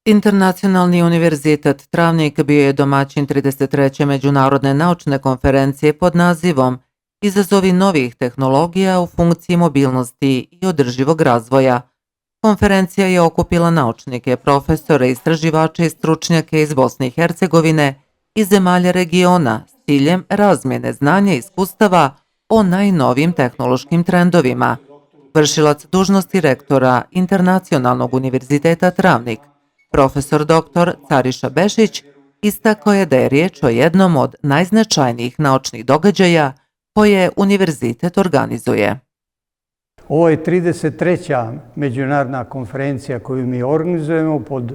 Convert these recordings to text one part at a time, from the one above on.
Internacionalni univerzitet Travnik bio je domaćin 33. međunarodne naučne konferencije pod nazivom Izazovi novih tehnologija u funkciji mobilnosti i održivog razvoja. Konferencija je okupila naučnike, profesore, istraživače i stručnjake iz Bosne i Hercegovine i zemalja regiona s ciljem razmjene znanja i iskustava o najnovijim tehnološkim trendovima. Vršilac dužnosti rektora Internacionalnog univerziteta Travnik, profesor dr. Cariša Bešić, istakao je da je riječ o jednom od najznačajnijih naučnih događaja koje univerzitet organizuje. Ovo je 33. međunarodna konferencija koju mi organizujemo pod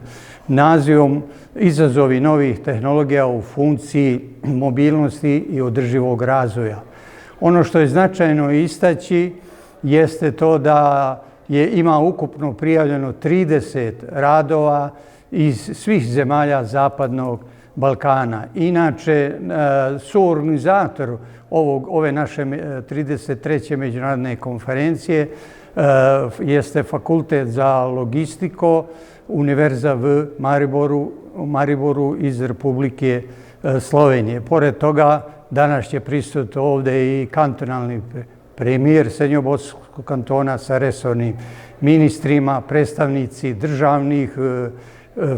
nazivom Izazovi novih tehnologija u funkciji mobilnosti i održivog razvoja. Ono što je značajno istaći jeste to da ima ukupno prijavljeno 30 radova iz svih zemalja Zapadnog Balkana. Inače, suorganizator ove naše 33. međunarodne konferencije jeste Fakultet za logistiko Univerza v Mariboru iz Republike Slovenije. Pored toga, danas će prisutiti ovdje i kantonalni premijer Srednjobosnskog kantona sa resornim ministrima, predstavnici državnih,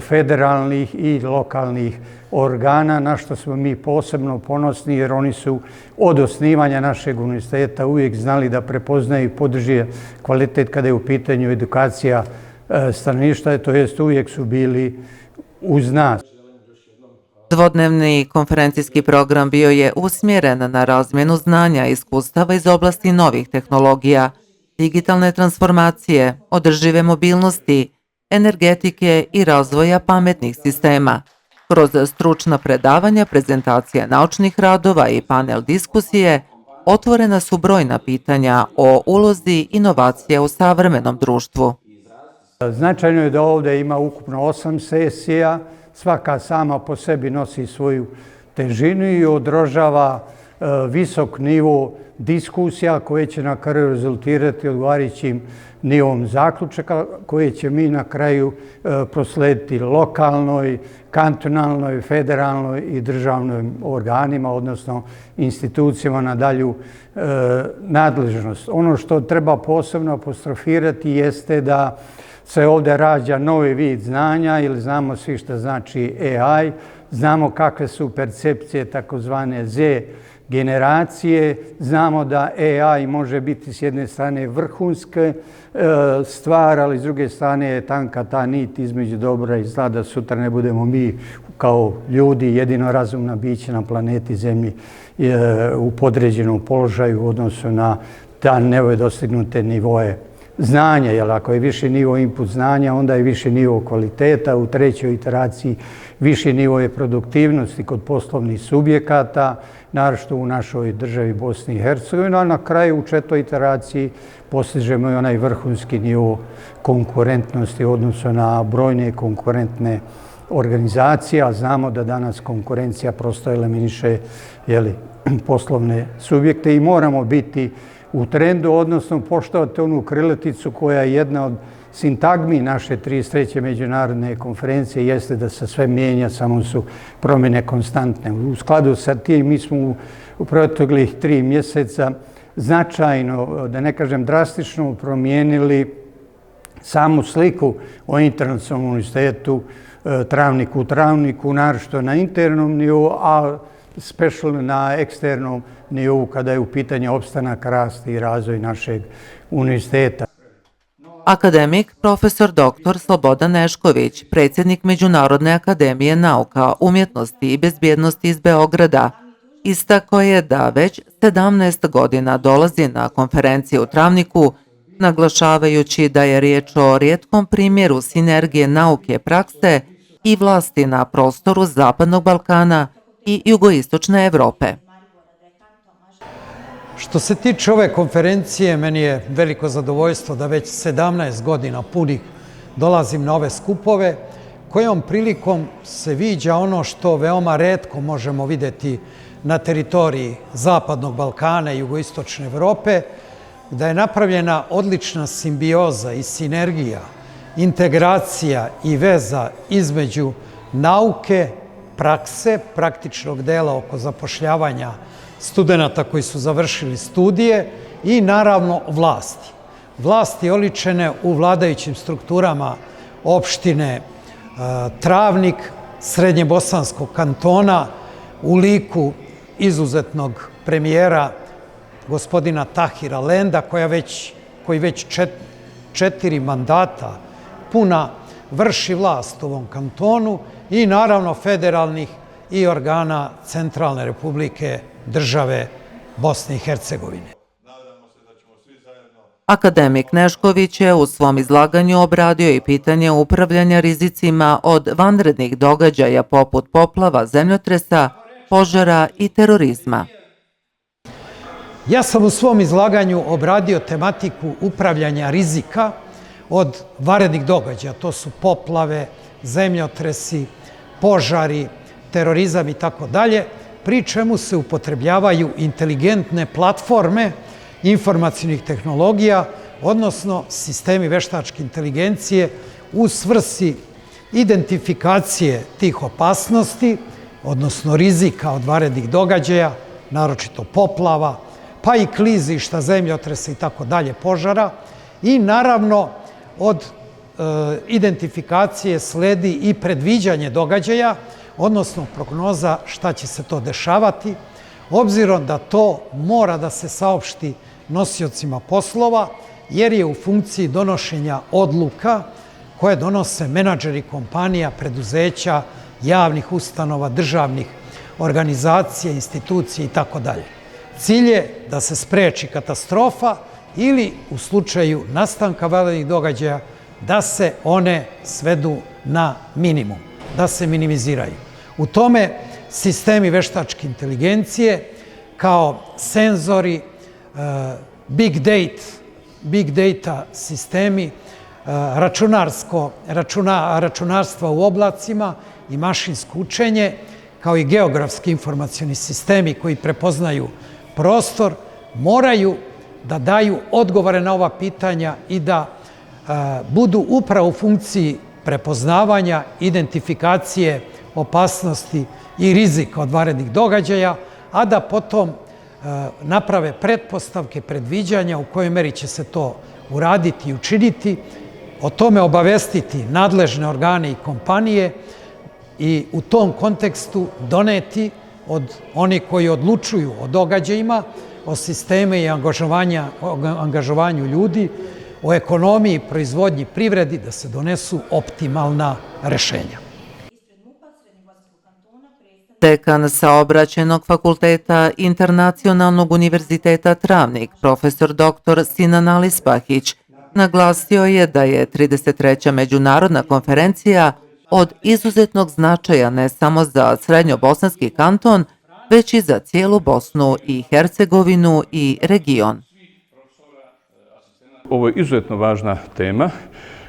federalnih i lokalnih organa, na što smo mi posebno ponosni jer oni su od osnivanja našeg univerziteta uvijek znali da prepoznaju i podrže kvalitet kada je u pitanju edukacija stanovništva, to jest uvijek su bili uz nas. Dvodnevni konferencijski program bio je usmjeren na razmjenu znanja i iskustava iz oblasti novih tehnologija, digitalne transformacije, održive mobilnosti, energetike i razvoja pametnih sistema. Kroz stručna predavanja, prezentacije naučnih radova i panel diskusije otvorena su brojna pitanja o ulozi inovacija u savremenom društvu. Značajno je da ovdje ima ukupno 8 sesija, svaka sama po sebi nosi svoju težinu i odražava visok nivo diskusija koje će na kraju rezultirati odgovarajućim nivom zaključaka koje će mi na kraju proslediti lokalnoj, kantonalnoj, federalnoj i državnim organima, odnosno institucijama na dalju nadležnost. Ono što treba posebno apostrofirati jeste da se ovdje rađa novi vid znanja, ili znamo svi što znači AI, znamo kakve su percepcije takozvane Z generacije, znamo da AI može biti s jedne strane vrhunske stvar, ali s druge strane je tanka ta nit između dobra i zla, da sutra ne budemo mi kao ljudi, jedino razumna bića na planeti Zemlji u podređenom položaju u odnosu na ta nedostignute nivoje znanja, jer ako je viši nivo input znanja, onda je viši nivo kvaliteta, u trećoj iteraciji viši nivo je produktivnosti kod poslovnih subjekata, naročito u našoj državi Bosni i Hercegovini, a na kraju u četvrtoj iteraciji postižemo i onaj vrhunski nivo konkurentnosti u odnosu na brojne konkurentne organizacije, a znamo da danas konkurencija prosto eliminiše poslovne subjekte i moramo biti u trendu, odnosno poštovati onu krilaticu koja je jedna od sintagmi naše 33. međunarodne konferencije, jeste da se sve mijenja, samo su promjene konstantne. U skladu sa tim mi smo u proteklih 3 mjeseca značajno, da ne kažem drastično, promijenili samu sliku o Internacionalnom univerzitetu Travniku, naročito na internom nivou, a specijalno na eksternom nivou kada je u pitanju opstanak, rast i razvoj našeg univerziteta. Akademik profesor dr. Slobodan Nešković, predsjednik Međunarodne akademije nauka, umjetnosti i bezbjednosti iz Beograda, istakao je da već 17 godina dolazi na konferencije u Travniku, naglašavajući da je riječ o rijetkom primjeru sinergije nauke, prakse i vlasti na prostoru Zapadnog Balkana i jugoistočne Evrope. Što se tiče ove konferencije, meni je veliko zadovoljstvo da već 17 godina punih dolazim na ove skupove, kojom prilikom se viđa ono što veoma retko možemo vidjeti na teritoriji Zapadnog Balkana i jugoistočne Evrope, da je napravljena odlična simbioza i sinergija integracija i veza između nauke, prakse, praktičnog dela oko zapošljavanja studenata koji su završili studije i naravno vlasti. Vlasti oličene u vladajućim strukturama opštine Travnik, Srednjebosanskog kantona, u liku izuzetnog premijera gospodina Tahira Lenda, koji već 4 mandata puna vrši vlast u ovom kantonu i naravno federalnih i organa Centralne Republike države Bosne i Hercegovine. Akademik Nešković je u svom izlaganju obradio i pitanje upravljanja rizicima od vanrednih događaja poput poplava, zemljotresa, požara i terorizma. Ja sam u svom izlaganju obradio tematiku upravljanja rizika od vanrednih događaja. To su poplave, zemljotresi, požari, terorizam i tako dalje, pri čemu se upotrebljavaju inteligentne platforme informacionih tehnologija, odnosno sistemi veštačke inteligencije u svrsi identifikacije tih opasnosti, odnosno rizika od vanrednih događaja, naročito poplava, pa i klizišta, zemljotresa i tako dalje, požara. I naravno od identifikacije sledi i predviđanje događaja, odnosno prognoza šta će se to dešavati, obzirom da to mora da se saopšti nosiocima poslova, jer je u funkciji donošenja odluka koje donose menadžeri kompanija, preduzeća, javnih ustanova, državnih organizacija, institucija i tako dalje. Cilj je da se spreči katastrofa ili u slučaju nastanka vanrednih događaja da se one svedu na minimum, da se minimiziraju. U tome sistemi veštačke inteligencije kao senzori, big data sistemi, računarstva u oblacima i mašinsko učenje, kao i geografski informacioni sistemi koji prepoznaju prostor, moraju da daju odgovore na ova pitanja i da budu upravo u funkciji prepoznavanja, identifikacije opasnosti i rizika od vanrednih događaja, a da potom naprave pretpostavke, predviđanja u kojoj meri će se to uraditi i učiniti, o tome obavestiti nadležne organe i kompanije i u tom kontekstu doneti od onih koji odlučuju o događajima, o sistemu i angažovanju ljudi, o ekonomiji, proizvodnji, privredi, da se donesu optimalna rešenja. Dekan Saobraćajnog fakulteta Internacionalnog univerziteta Travnik, profesor dr. Sinan Alispahić, naglasio je da je 33. međunarodna konferencija od izuzetnog značaja ne samo za Srednjobosanski kanton, već i za cijelu Bosnu i Hercegovinu i region. Ovo je izuzetno važna tema,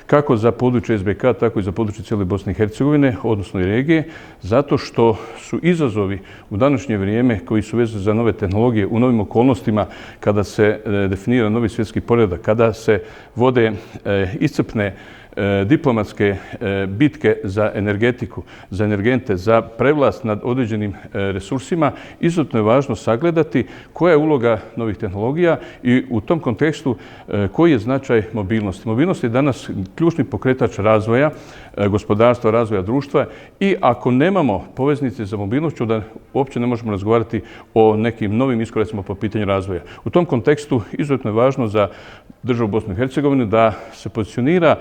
kako za područje SBK, tako i za područje cijele Bosne i Hercegovine, odnosno i regije, zato što su izazovi u današnje vrijeme koji su vezani za nove tehnologije u novim okolnostima, kada se definira novi svjetski poredak, kada se vode iscrpne diplomatske bitke za energetiku, za energente, za prevlast nad određenim resursima, izuzetno je važno sagledati koja je uloga novih tehnologija i u tom kontekstu koji je značaj mobilnosti. Mobilnost je danas ključni pokretač razvoja gospodarstva, razvoja društva i ako nemamo poveznice za mobilnošću, da uopće ne možemo razgovarati o nekim novim iskoracima po pitanju razvoja. U tom kontekstu izuzetno je važno za državu Bosnu i Hercegovinu da se pozicionira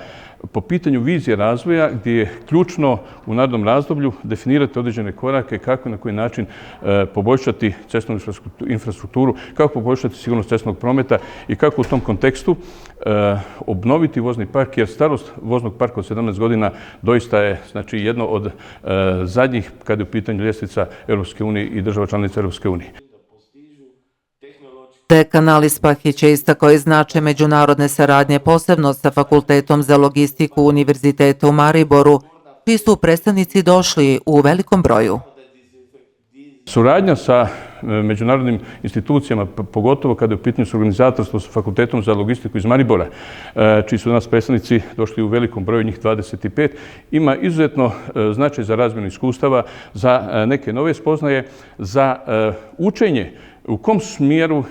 po pitanju vizije razvoja gdje je ključno u narednom razdoblju definirati određene korake kako i na koji način poboljšati cestovnu infrastrukturu, kako poboljšati sigurnost cestovnog prometa i kako u tom kontekstu obnoviti vozni park, jer starost voznog parka od 17 godina doista je jedno od zadnjih kada je u pitanju ljestvica Europske unije i država članica Europske unije. Dekan Alispahić je istakao i značaj međunarodne saradnje, posebno sa Fakultetom za logistiku Univerziteta u Mariboru, čiji su predstavnici došli u velikom broju. Suradnja sa međunarodnim institucijama, pogotovo kada je u pitanju organizatorstvo sa Fakultetom za logistiku iz Maribora, čiji su nas predstavnici došli u velikom broju, njih 25, ima izuzetno značaj za razmjenu iskustava, za neke nove spoznaje, za učenje u kom smjeru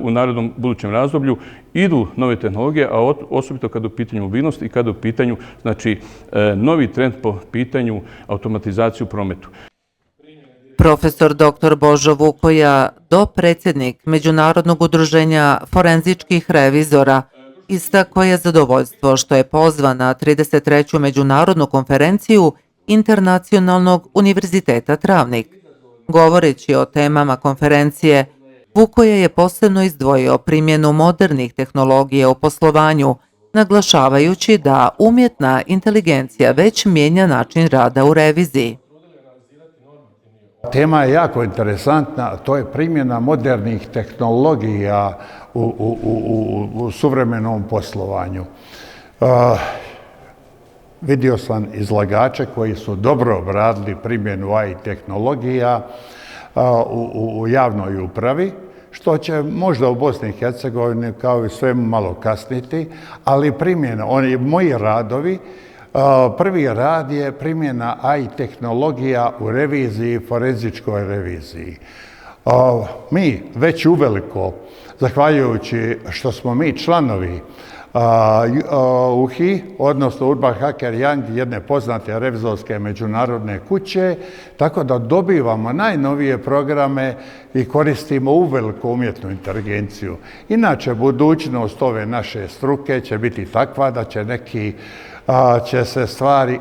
u narednom budućem razdoblju idu nove tehnologije, a osobito kada je u pitanju mobilnost i kada je u pitanju novi trend po pitanju automatizacije u prometu. Profesor dr. Božo Vukoja, dopredsjednik Međunarodnog udruženja forenzičkih revizora, istakao je zadovoljstvo što je pozvan na 33. međunarodnu konferenciju Internacionalnog univerziteta Travnik. Govoreći o temama konferencije, Vukoja je posebno izdvojio primjenu modernih tehnologija u poslovanju, naglašavajući da umjetna inteligencija već mijenja način rada u reviziji. Tema je jako interesantna, a to je primjena modernih tehnologija u suvremenom poslovanju. Vidio sam izlagače koji su dobro obradili primjenu AI tehnologija u javnoj upravi, što će možda u Bosni i Hercegovini kao i svemu malo kasniti, ali primjena, oni moji radovi, prvi rad je primjena AI tehnologija u reviziji, forenzičkoj reviziji. Mi već uveliko, zahvaljujući što smo mi članovi UHI, odnosno Urban Hacker Young, jedne poznate revizorske međunarodne kuće, tako da dobivamo najnovije programe i koristimo uveliko umjetnu inteligenciju. Inače, budućnost ove naše struke će biti takva da će se stvari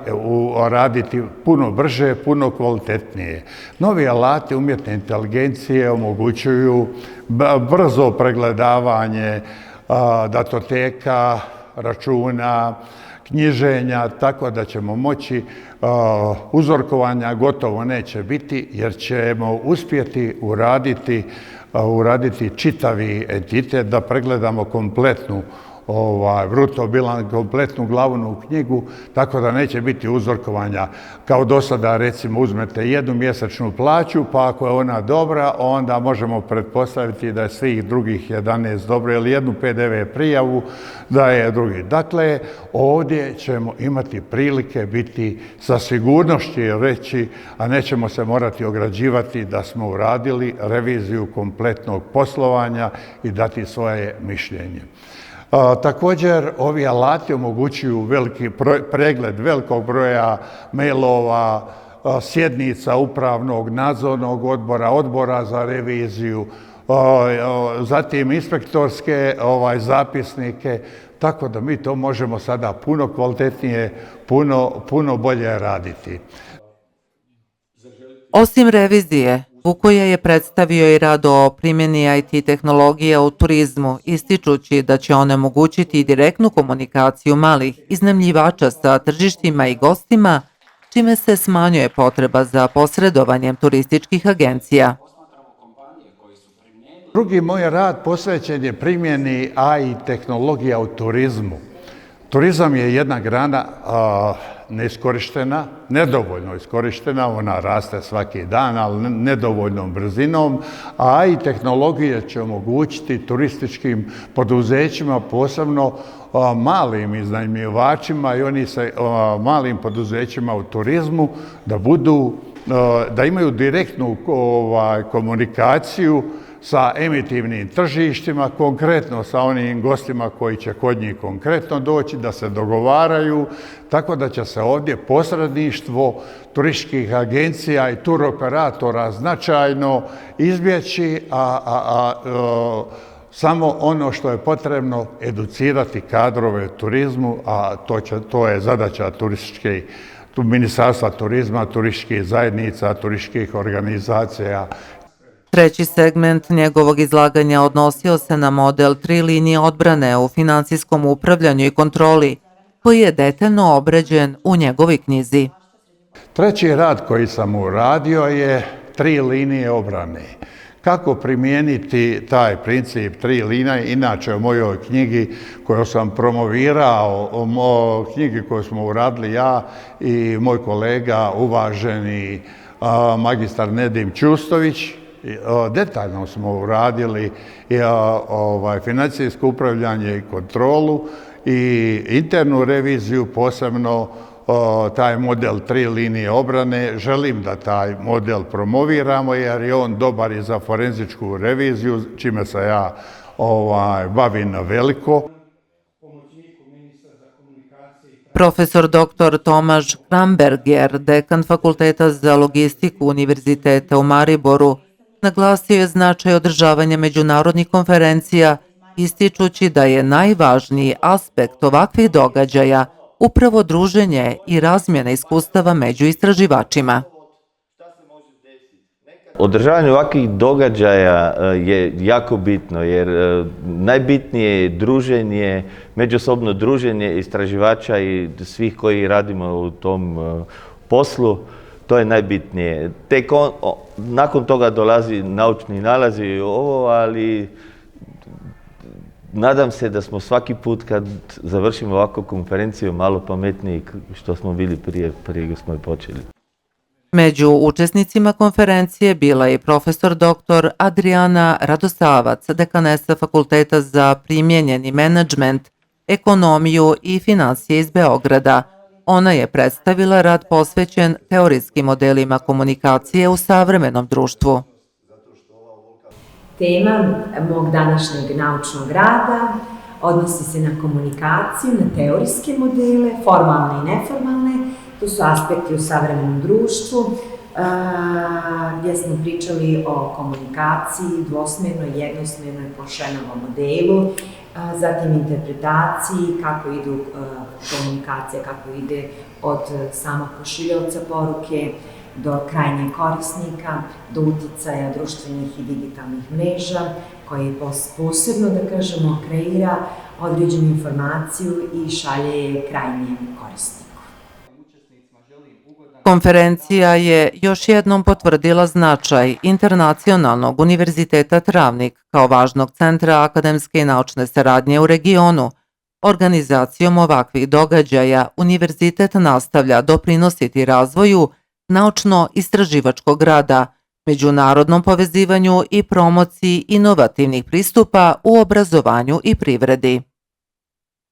raditi puno brže, puno kvalitetnije. Novi alati umjetne inteligencije omogućuju brzo pregledavanje datoteka, računa, knjiženja, tako da ćemo moći, uzorkovanja gotovo neće biti, jer ćemo uspjeti uraditi čitavi entitet, da pregledamo kompletnu bruto bilancu, kompletnu glavnu knjigu, tako da neće biti uzorkovanja kao do sada. Recimo, uzmete jednu mjesečnu plaću, pa ako je ona dobra, onda možemo pretpostaviti da je svih drugih 11 dobro, ili jednu PDV prijavu da je drugi. Dakle, ovdje ćemo imati prilike biti sa sigurnošću reći, a nećemo se morati ograđivati da smo uradili reviziju kompletnog poslovanja i dati svoje mišljenje. Također, ovi alati omogućuju veliki pregled velikog broja mailova, sjednica upravnog, nadzornog odbora, odbora za reviziju, zatim inspektorske zapisnike, tako da mi to možemo sada puno kvalitetnije, puno bolje raditi. Osim revizije, Vukoja je predstavio i rad o primjeni IT tehnologija u turizmu, ističući da će one omogućiti direktnu komunikaciju malih iznajmljivača sa tržištima i gostima, čime se smanjuje potreba za posredovanjem turističkih agencija. Drugi moj rad posvećen je primjeni AI tehnologija u turizmu. Turizam je jedna grana neiskorištena, nedovoljno iskorištena, ona raste svaki dan, ali nedovoljnom brzinom, a AI tehnologija će omogućiti turističkim poduzećima, posebno malim iznajmljivačima i malim poduzećima u turizmu, da imaju direktnu komunikaciju sa emitivnim tržištima, konkretno sa onim gostima koji će kod njih konkretno doći, da se dogovaraju, tako da će se ovdje posredništvo turističkih agencija i turoperatora značajno izbjeći, samo ono što je potrebno educirati kadrove u turizmu, a to je zadaća Ministarstva turizma, turističkih zajednica, turističkih organizacija. Treći segment njegovog izlaganja odnosio se na model 3 linije odbrane u financijskom upravljanju i kontroli, koji je detaljno obrađen u njegovoj knjizi. Treći rad koji sam uradio je 3 linije obrane. Kako primijeniti taj princip 3 linije, inače u mojoj knjigi koju sam promovirao, knjigi koju smo uradili ja i moj kolega, uvaženi magistar Nedim Čustović, detaljno smo uradili financijsko upravljanje i kontrolu i internu reviziju, posebno taj model 3 linije obrane. Želim da taj model promoviramo jer je on dobar i za forenzičku reviziju, čime se ja bavim na veliko. Profesor dr. Tomaž Kramberger, dekan Fakulteta za logistiku Univerziteta u Mariboru, naglasio je značaj održavanja međunarodnih konferencija, ističući da je najvažniji aspekt ovakvih događaja upravo druženje i razmjena iskustava među istraživačima. Održavanje ovakvih događaja je jako bitno jer najbitnije je druženje, međusobno druženje istraživača i svih koji radimo u tom poslu. To je najbitnije. Tek nakon toga dolazi naučni nalazi i ovo, ali nadam se da smo svaki put kad završimo ovakvu konferenciju malo pametniji što smo bili prije smo je počeli. Među učesnicima konferencije bila je i profesor dr. Adriana Radosavac, dekanesa Fakulteta za primijenjeni menadžment, ekonomiju i financije iz Beograda. Ona je predstavila rad posvećen teorijskim modelima komunikacije u savremenom društvu. Tema mog današnjeg naučnog rada odnosi se na komunikaciju, na teorijske modele, formalne i neformalne. To su aspekti u savremenom društvu, gdje smo pričali o komunikaciji, dvosmjernoj, jednosmjernoj, Pošenovom modelu, zatim interpretaciji, kako idu komunikacija, kako ide od samog pošiljaoca poruke do krajnjeg korisnika, do uticaja društvenih i digitalnih mreža, koji posebno, da kažemo, kreira određenu informaciju i šalje je krajnjem korisniku. Konferencija je još jednom potvrdila značaj Internacionalnog univerziteta Travnik kao važnog centra akademske i naučne saradnje u regionu. Organizacijom ovakvih događaja univerzitet nastavlja doprinositi razvoju naučno-istraživačkog rada, međunarodnom povezivanju i promociji inovativnih pristupa u obrazovanju i privredi.